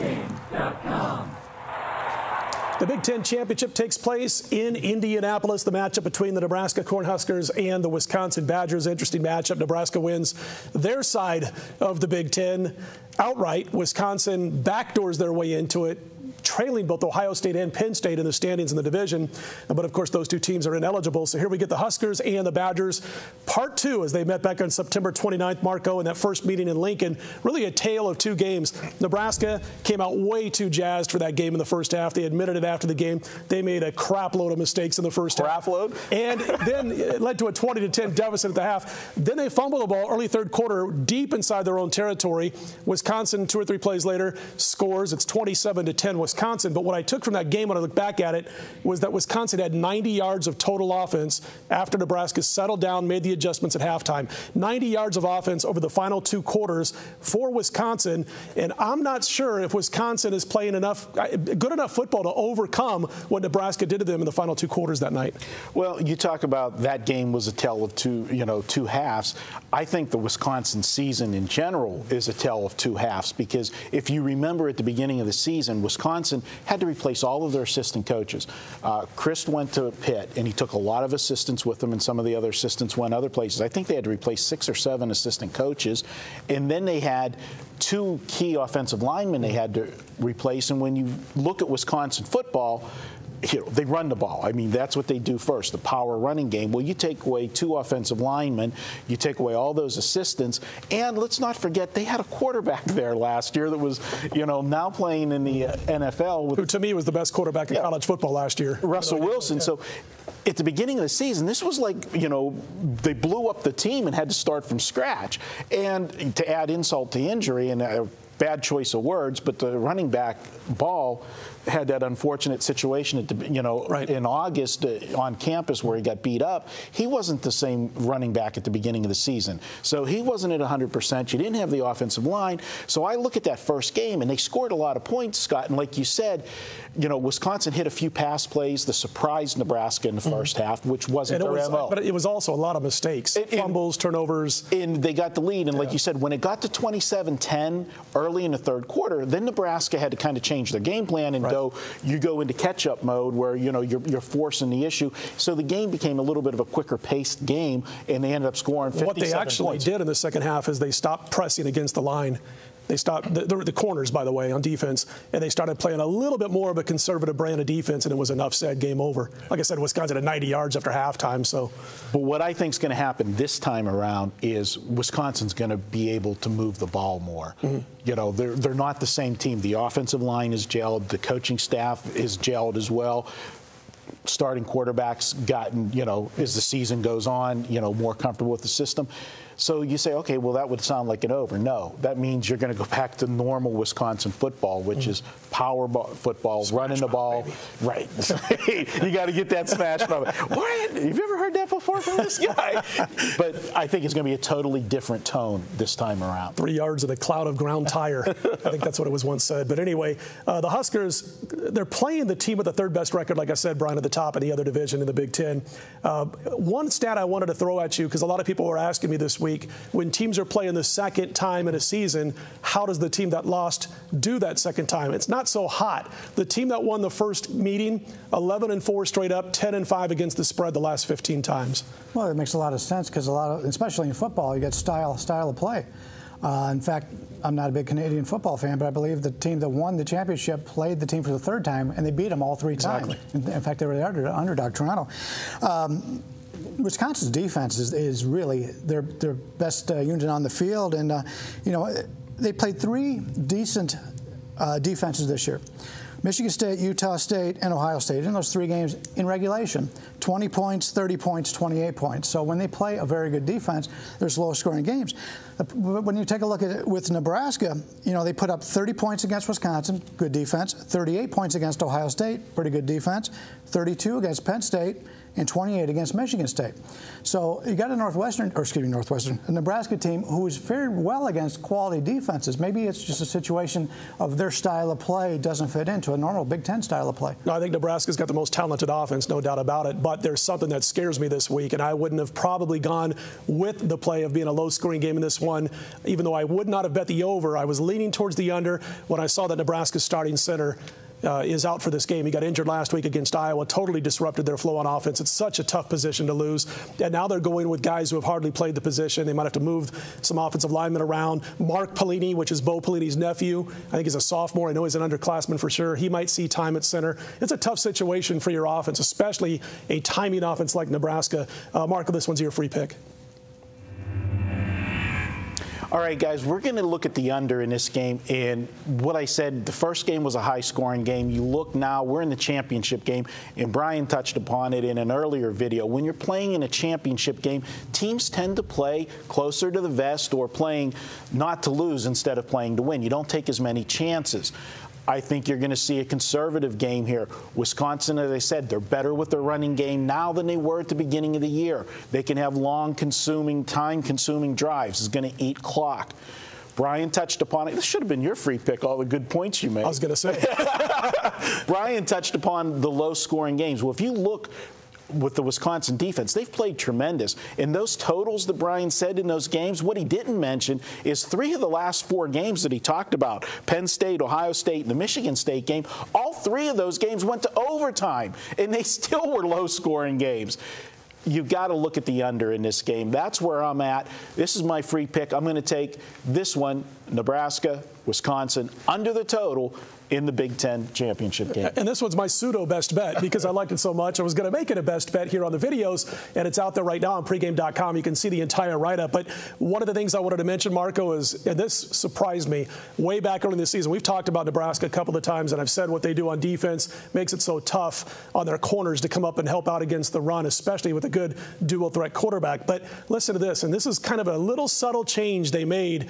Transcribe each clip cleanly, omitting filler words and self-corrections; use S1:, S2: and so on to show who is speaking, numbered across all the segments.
S1: BigTenGame.com.
S2: The Big Ten Championship takes place in Indianapolis, the matchup between the Nebraska Cornhuskers and the Wisconsin Badgers. Interesting matchup. Nebraska wins their side of the Big Ten outright. Wisconsin backdoors their way into it, trailing both Ohio State and Penn State in the standings in the division. But, of course, those two teams are ineligible. So here we get the Huskers and the Badgers. Part two, as they met back on September 29th, Marco, in that first meeting in Lincoln. Really a tale of two games. Nebraska came out way too jazzed for that game in the first half. They admitted it after the game. They made a crap load of mistakes in the first half. And then it led to a 20-10 deficit at the half. Then they fumbled the ball early third quarter deep inside their own territory. Wisconsin, 2 or 3 plays later, scores. It's 27-10 Wisconsin. But what I took from that game when I look back at it was that Wisconsin had 90 yards of total offense after Nebraska settled down, made the adjustments at halftime. 90 yards of offense over the final 2 quarters for Wisconsin. And I'm not sure if Wisconsin is playing good enough football to overcome what Nebraska did to them in the final 2 quarters that night.
S3: Well, you talk about that game was a tale of two halves. I think the Wisconsin season in general is a tale of 2 halves, because if you remember at the beginning of the season, Wisconsin had to replace all of their assistant coaches. Chris went to Pitt, and he took a lot of assistants with him, and some of the other assistants went other places. I think they had to replace 6 or 7 assistant coaches, and then they had 2 key offensive linemen they had to replace. And when you look at Wisconsin football, they run the ball. I mean, that's what they do first, the power running game. Well, you take away 2 offensive linemen, you take away all those assistants, and let's not forget they had a quarterback there last year that was, now playing in the NFL.
S2: Who, to me, was the best quarterback in college football last year.
S3: Russell Wilson. Yeah. So at the beginning of the season, this was like, they blew up the team and had to start from scratch. And to add insult to injury, and a bad choice of words, but the running back Ball had that unfortunate situation in August on campus where he got beat up. He wasn't the same running back at the beginning of the season. So he wasn't at 100%. You didn't have the offensive line. So I look at that first game, and they scored a lot of points, Scott. And like you said, Wisconsin hit a few pass plays that surprised Nebraska in the first half, which wasn't their MO.
S2: But it was also a lot of mistakes. Fumbles, turnovers.
S3: And they got the lead. And like you said, when it got to 27-10 early in the third quarter, then Nebraska had to kind of change their game plan and you go into catch-up mode where, you're forcing the issue. So the game became a little bit of a quicker-paced game, and they ended up scoring 57
S2: points. What they actually did in the second half is they stopped pressing against the line. They stopped the corners, by the way, on defense, and they started playing a little bit more of a conservative brand of defense, and it was enough said, game over. Like I said, Wisconsin had 90 yards after halftime.
S3: But what I think is going to happen this time around is Wisconsin's going to be able to move the ball more. They're not the same team. The offensive line is gelled. The coaching staff is gelled as well. Starting quarterbacks gotten, as the season goes on, more comfortable with the system. So you say, okay, well, that would sound like an over. No, that means you're going to go back to normal Wisconsin football, which is power football, running the ball.
S2: Baby.
S3: Right. You got to get that smash from it. What? Have you ever heard that before from this guy? But I think it's going to be a totally different tone this time around.
S2: 3 yards in a cloud of ground tire. I think that's what it was once said. But anyway, the Huskers, they're playing the team with the 3rd best record, like I said, Brian, at the top of the other division in the Big Ten. One stat I wanted to throw at you, because a lot of people were asking me this week, when teams are playing the second time in a season, how does the team that lost do that second time? It's not so hot. The team that won the first meeting, 11-4 straight up, 10-5 against the spread the last 15 times.
S4: Well, it makes a lot of sense because especially in football, you get style of play. In fact, I'm not a big Canadian football fan, but I believe the team that won the championship played the team for the 3rd time, and they beat them all 3 times. In fact, they were the underdog, Toronto. Wisconsin's defense is really their best unit on the field, and they played 3 decent defenses this year. Michigan State, Utah State, and Ohio State in those 3 games in regulation. 20 points, 30 points, 28 points. So when they play a very good defense, there's low-scoring games. When you take a look at it with Nebraska, they put up 30 points against Wisconsin, good defense. 38 points against Ohio State, pretty good defense. 32 against Penn State, and 28 against Michigan State. So you got a a Nebraska team who is fared well against quality defenses. Maybe it's just a situation of their style of play doesn't fit into a normal Big Ten style of play.
S2: No, I think Nebraska's got the most talented offense, no doubt about it. But there's something that scares me this week, and I wouldn't have probably gone with the play of being a low-scoring game in this one, even though I would not have bet the over. I was leaning towards the under when I saw that Nebraska's starting center is out for this game. He got injured last week against Iowa, totally disrupted their flow on offense. It's such a tough position to lose. And now they're going with guys who have hardly played the position. They might have to move some offensive linemen around. Mark Pelini, which is Bo Pelini's nephew, I think he's a sophomore. I know he's an underclassman for sure. He might see time at center. It's a tough situation for your offense, especially a timing offense like Nebraska. Marco, this one's your free pick.
S3: All right, guys, we're going to look at the under in this game. And what I said, the first game was a high-scoring game. You look now, we're in the championship game, and Bryan touched upon it in an earlier video. When you're playing in a championship game, teams tend to play closer to the vest or playing not to lose instead of playing to win. You don't take as many chances. I think you're going to see a conservative game here. Wisconsin, as I said, they're better with their running game now than they were at the beginning of the year. They can have long-consuming, time-consuming drives. It's going to eat clock. Bryan touched upon it. This should have been your free pick, all the good points you made.
S2: I was going to say.
S3: Bryan touched upon the low-scoring games. Well, if you look with the Wisconsin defense, they've played tremendous. And those totals that Bryan said in those games, what he didn't mention is 3 of the last 4 games that he talked about, Penn State, Ohio State, and the Michigan State game, all 3 of those games went to overtime, and they still were low-scoring games. You've got to look at the under in this game. That's where I'm at. This is my free pick. I'm going to take this one, Nebraska, Wisconsin, under the total in the Big Ten championship game.
S2: And this one's my pseudo-best bet because I liked it so much. I was going to make it a best bet here on the videos, and it's out there right now on pregame.com. You can see the entire write-up. But one of the things I wanted to mention, Marco, is, and this surprised me, way back early in the season, we've talked about Nebraska a couple of times, and I've said what they do on defense makes it so tough on their corners to come up and help out against the run, especially with a good dual-threat quarterback. But listen to this, and this is kind of a little subtle change they made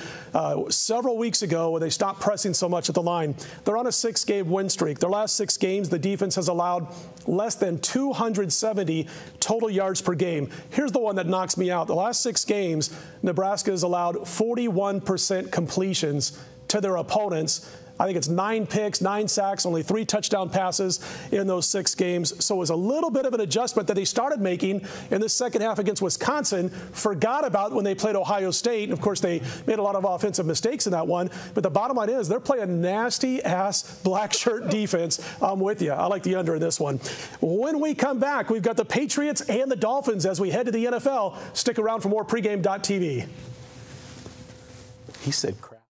S2: several weeks ago when they stopped pressing so much at the line. They're on a 6-game win streak. Their last 6 games, the defense has allowed less than 270 total yards per game. Here's the one that knocks me out. The last 6 games, Nebraska has allowed 41% completions to their opponents. I think it's 9 picks, 9 sacks, only 3 touchdown passes in those 6 games. So it was a little bit of an adjustment that they started making in the second half against Wisconsin. Forgot about when they played Ohio State. And of course, they made a lot of offensive mistakes in that one. But the bottom line is they're playing nasty-ass black shirt defense. I'm with you. I like the under in this one. When we come back, we've got the Patriots and the Dolphins as we head to the NFL. Stick around for more pregame.tv.
S3: He said crap.